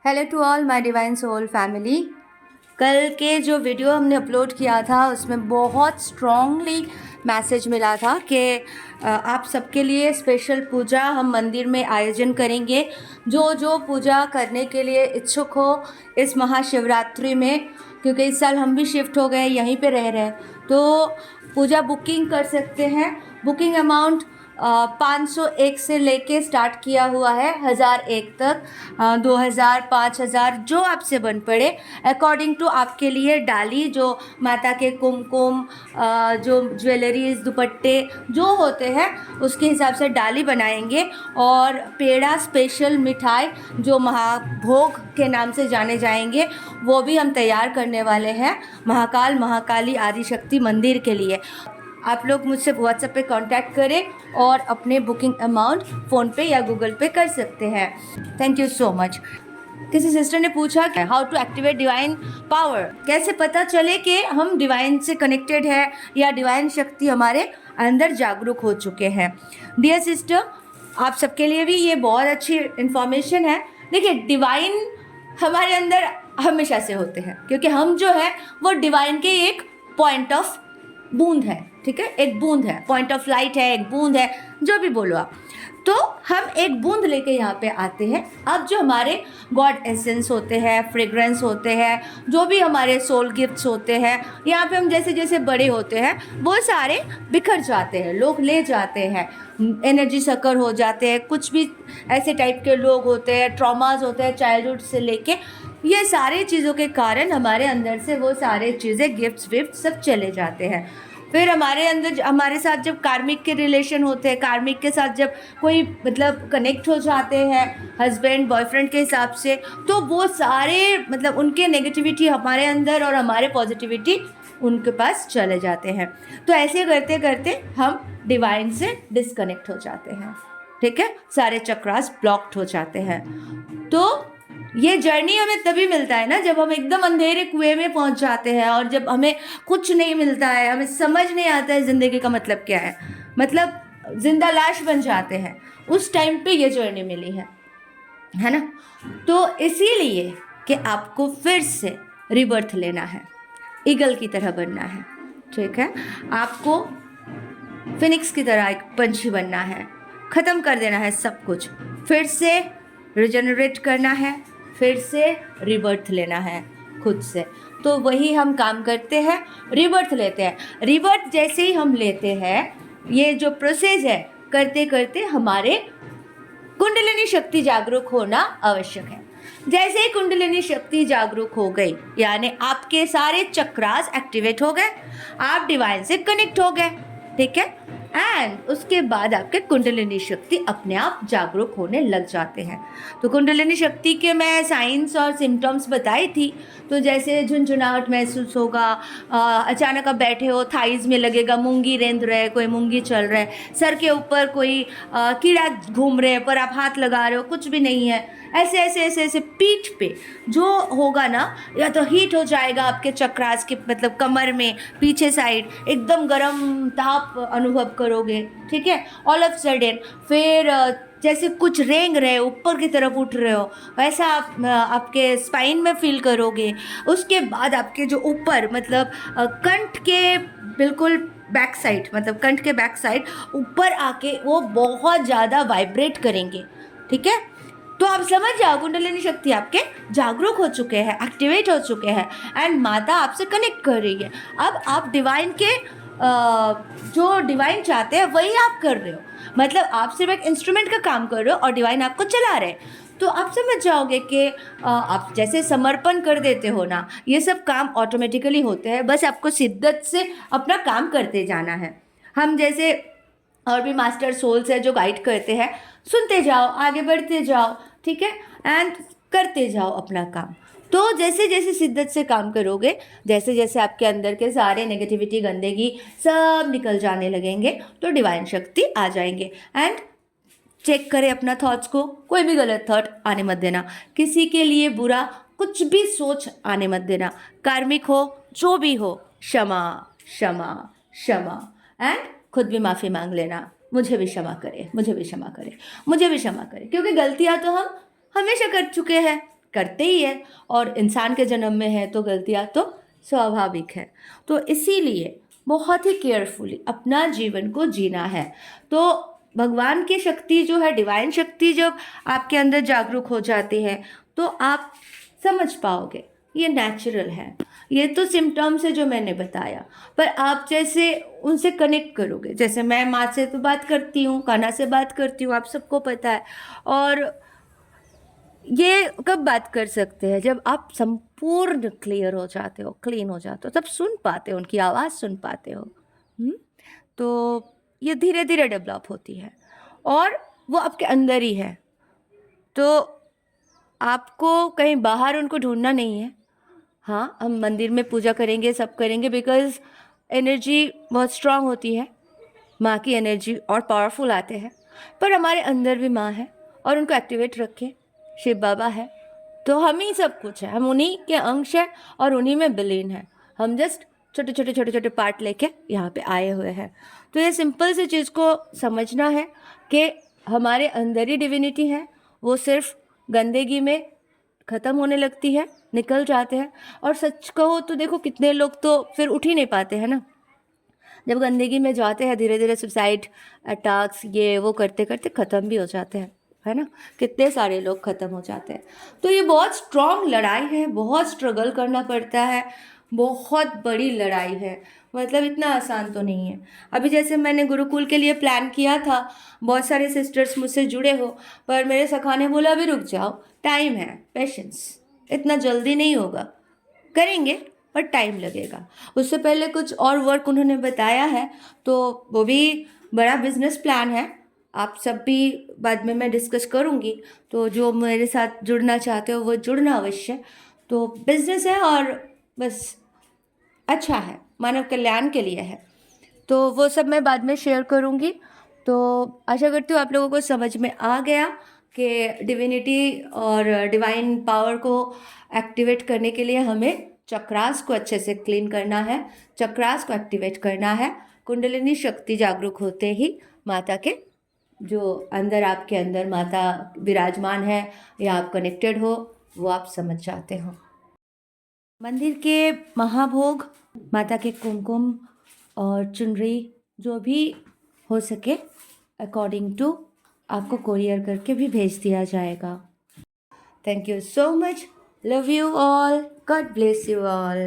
Hello to all my divine soul family. कल के जो वीडियो हमने अपलोड किया था उसमें बहुत स्ट्रॉन्गली मैसेज मिला था कि आप सबके लिए स्पेशल पूजा हम मंदिर में आयोजन करेंगे। जो जो पूजा करने के लिए इच्छुक हो इस महाशिवरात्रि में, क्योंकि इस साल हम भी शिफ्ट हो गए, यहीं पे रह रहे हैं, तो पूजा बुकिंग कर सकते हैं। बुकिंग अमाउंट 501 से लेके स्टार्ट किया हुआ है 1001 तक, 2000 5000 जो आपसे बन पड़े अकॉर्डिंग टू आपके लिए डाली, जो माता के कुमकुम, जो ज्वेलरीज दुपट्टे जो होते हैं उसके हिसाब से डाली बनाएंगे। और पेड़ा स्पेशल मिठाई जो महाभोग के नाम से जाने जाएंगे वो भी हम तैयार करने वाले हैं महाकाल महाकाली आदिशक्ति मंदिर के लिए। आप लोग मुझसे व्हाट्सएप पे कांटेक्ट करें और अपने बुकिंग अमाउंट फ़ोन पे या गूगल पे कर सकते हैं। Thank you so much. किसी सिस्टर ने पूछा कि how to activate divine power, कैसे पता चले कि हम डिवाइन से कनेक्टेड है या डिवाइन शक्ति हमारे अंदर जागरूक हो चुके हैं। डियर सिस्टर, आप सबके लिए भी ये बहुत अच्छी इन्फॉर्मेशन है। देखिए, डिवाइन हमारे अंदर हमेशा से होते हैं, क्योंकि हम जो है वो डिवाइन के एक पॉइंट ऑफ बूंद है, ठीक है, एक बूंद है, पॉइंट ऑफ लाइट है, एक बूंद है, जो भी बोलो आप। तो हम एक बूंद लेके यहाँ पे आते हैं। अब जो हमारे गॉड एसेंस होते हैं, फ्रेग्रेंस होते हैं, जो भी हमारे सोल गिफ्ट्स होते हैं, यहाँ पे हम जैसे जैसे बड़े होते हैं वो सारे बिखर जाते हैं, लोग ले जाते हैं, एनर्जी सकर हो जाते हैं, कुछ भी ऐसे टाइप के लोग होते हैं, ट्रॉमाज होते हैं चाइल्डहुड से लेके, ये सारे चीज़ों के कारण हमारे अंदर से वो सारे चीज़ें गिफ्ट्स विफ्ट सब चले जाते हैं। फिर हमारे अंदर हमारे साथ जब कार्मिक के रिलेशन होते हैं, कार्मिक के साथ जब कोई मतलब कनेक्ट हो जाते हैं हस्बैंड बॉयफ्रेंड के हिसाब से, तो वो सारे मतलब उनके नेगेटिविटी हमारे अंदर और हमारे पॉजिटिविटी उनके पास चले जाते हैं। तो ऐसे करते करते हम डिवाइन से डिस्कनेक्ट हो जाते हैं, ठीक है, सारे चक्रास ब्लॉक्ड हो जाते हैं। तो ये जर्नी हमें तभी मिलता है ना जब हम एकदम अंधेरे कुएं में पहुंच जाते हैं और जब हमें कुछ नहीं मिलता है, हमें समझ नहीं आता है ज़िंदगी का मतलब क्या है, मतलब जिंदा लाश बन जाते हैं। उस टाइम पे ये जर्नी मिली है ना। तो इसीलिए कि आपको फिर से रिबर्थ लेना है, ईगल की तरह बनना है, ठीक है, आपको फिनिक्स की तरह एक पंछी बनना है, ख़त्म कर देना है सब कुछ, फिर से रिजनरेट करना है, फिर से रिबर्थ लेना है खुद से। तो वही हम काम करते हैं, रिबर्थ लेते हैं। रिबर्थ जैसे ही हम लेते हैं, ये जो प्रोसेस है करते करते हमारे कुंडलिनी शक्ति जागरूक होना आवश्यक है। जैसे ही कुंडलिनी शक्ति जागरूक हो गई, यानी आपके सारे चक्रास एक्टिवेट हो गए, आप डिवाइन से कनेक्ट हो गए, ठीक है, एंड उसके बाद आपके कुंडलिनी शक्ति अपने आप जागरूक होने लग जाते हैं। तो कुंडलिनी शक्ति के मैं साइंस और सिम्टम्स बताई थी। तो जैसे झुंझुनाहट महसूस होगा, अचानक आप बैठे हो, थाइज में लगेगा मूंगी रेंध रहे, कोई मूंगी चल रहा है, सर के ऊपर कोई कीड़ा घूम रहे हैं पर आप हाथ लगा रहे हो, कुछ भी नहीं है, ऐसे ऐसे ऐसे ऐसे पीठ पे जो होगा ना, या तो हीट हो जाएगा आपके चक्रास के मतलब कमर में पीछे साइड, एकदम गर्म ताप अनुभव करोगे, ठीक है, ऑल ऑफ सडन। फिर जैसे कुछ रेंग रहे ऊपर की तरफ उठ रहे हो, वैसा आप आपके स्पाइन में फील करोगे। उसके बाद आपके जो ऊपर मतलब कंठ के बिल्कुल बैक साइड, मतलब कंठ के बैक साइड ऊपर आके वो बहुत ज़्यादा वाइब्रेट करेंगे, ठीक है। तो आप समझ जाओ कुंडलिनी शक्ति आपके जागरूक हो चुके हैं, एक्टिवेट हो चुके हैं, एंड माता आपसे कनेक्ट कर रही है। अब आप डिवाइन के जो डिवाइन चाहते हैं वही आप कर रहे हो, मतलब आप सिर्फ एक इंस्ट्रूमेंट का काम कर रहे हो और डिवाइन आपको चला रहे हैं। तो आप समझ जाओगे कि आप जैसे समर्पण कर देते हो ना, ये सब काम ऑटोमेटिकली होते हैं, बस आपको शिद्दत से अपना काम करते जाना है। हम जैसे और भी मास्टर सोल्स है जो गाइड करते हैं, सुनते जाओ, आगे बढ़ते जाओ, ठीक है, एंड करते जाओ अपना काम। तो जैसे जैसे शिद्दत से काम करोगे, जैसे जैसे आपके अंदर के सारे नेगेटिविटी गंदगी सब निकल जाने लगेंगे, तो डिवाइन शक्ति आ जाएंगे। एंड चेक करें अपना थॉट्स को, कोई भी गलत थॉट आने मत देना, किसी के लिए बुरा कुछ भी सोच आने मत देना, कार्मिक हो जो भी हो, क्षमा क्षमा क्षमा, एंड खुद भी माफ़ी मांग लेना, मुझे भी क्षमा करे, मुझे भी क्षमा करे, मुझे भी क्षमा करे, क्योंकि गलतियाँ तो हम हमेशा कर चुके हैं, करते ही है, और इंसान के जन्म में है तो गलतियाँ तो स्वाभाविक है। तो इसीलिए बहुत ही केयरफुली अपना जीवन को जीना है। तो भगवान की शक्ति जो है, डिवाइन शक्ति जब आपके अंदर जागरूक हो जाती है तो आप समझ पाओगे ये नेचुरल है। ये तो सिम्टम्स है जो मैंने बताया, पर आप जैसे उनसे कनेक्ट करोगे, जैसे मैं माँ से तो बात करती हूँ, कान्हा से बात करती हूँ, आप सबको पता है। और ये कब बात कर सकते हैं? जब आप संपूर्ण क्लियर हो जाते हो, क्लीन हो जाते हो, तब सुन पाते हो, उनकी आवाज़ सुन पाते हो। तो ये धीरे धीरे डेवलप होती है और वो आपके अंदर ही है। तो आपको कहीं बाहर उनको ढूंढना नहीं है। हाँ, हम मंदिर में पूजा करेंगे, सब करेंगे, बिकॉज एनर्जी बहुत स्ट्रांग होती है, माँ की एनर्जी और पावरफुल आते हैं। पर हमारे अंदर भी माँ है और उनको एक्टिवेट रखें, शिव बाबा है, तो हम ही सब कुछ है, हम उन्हीं के अंश हैं और उन्हीं में विलीन है। हम जस्ट छोटे छोटे छोटे छोटे पार्ट लेके यहाँ पे आए हुए हैं। तो ये सिंपल सी चीज़ को समझना है कि हमारे अंदर ही डिविनिटी है, वो सिर्फ गंदगी में ख़त्म होने लगती है, निकल जाते हैं। और सच कहो तो देखो, कितने लोग तो फिर उठ ही नहीं पाते हैं ना, जब गंदगी में जाते हैं, धीरे धीरे सुसाइड अटैक्स ये वो करते करते ख़त्म भी हो जाते हैं, है ना। कितने सारे लोग ख़त्म हो जाते हैं। तो ये बहुत स्ट्रॉन्ग लड़ाई है, बहुत स्ट्रगल करना पड़ता है, बहुत बड़ी लड़ाई है, मतलब इतना आसान तो नहीं है। अभी जैसे मैंने गुरुकुल के लिए प्लान किया था, बहुत सारे सिस्टर्स मुझसे जुड़े हो, पर मेरे सखा ने बोला अभी रुक जाओ, टाइम है, पेशेंस, इतना जल्दी नहीं होगा, करेंगे पर टाइम लगेगा। उससे पहले कुछ और वर्क उन्होंने बताया है, तो वो भी बड़ा बिजनेस प्लान है, आप सब भी बाद में मैं डिस्कस करूँगी। तो जो मेरे साथ जुड़ना चाहते हो वो जुड़ना अवश्य। तो बिजनेस है और बस अच्छा है, मानव कल्याण के लिए है, तो वो सब मैं बाद में शेयर करूँगी। तो आशा करती हूँ आप लोगों को समझ में आ गया कि डिविनिटी और डिवाइन पावर को एक्टिवेट करने के लिए हमें चक्रास को अच्छे से क्लीन करना है, चक्रास को एक्टिवेट करना है। कुंडलिनी शक्ति जागरूक होते ही माता के जो अंदर, आपके अंदर माता विराजमान है या आप कनेक्टेड हो, वो आप समझ जाते हो। मंदिर के महाभोग, माता के कुमकुम और चुनरी जो भी हो सके अकॉर्डिंग टू आपको कोरियर करके भी भेज दिया जाएगा। Thank you so much, love you all, God bless you all.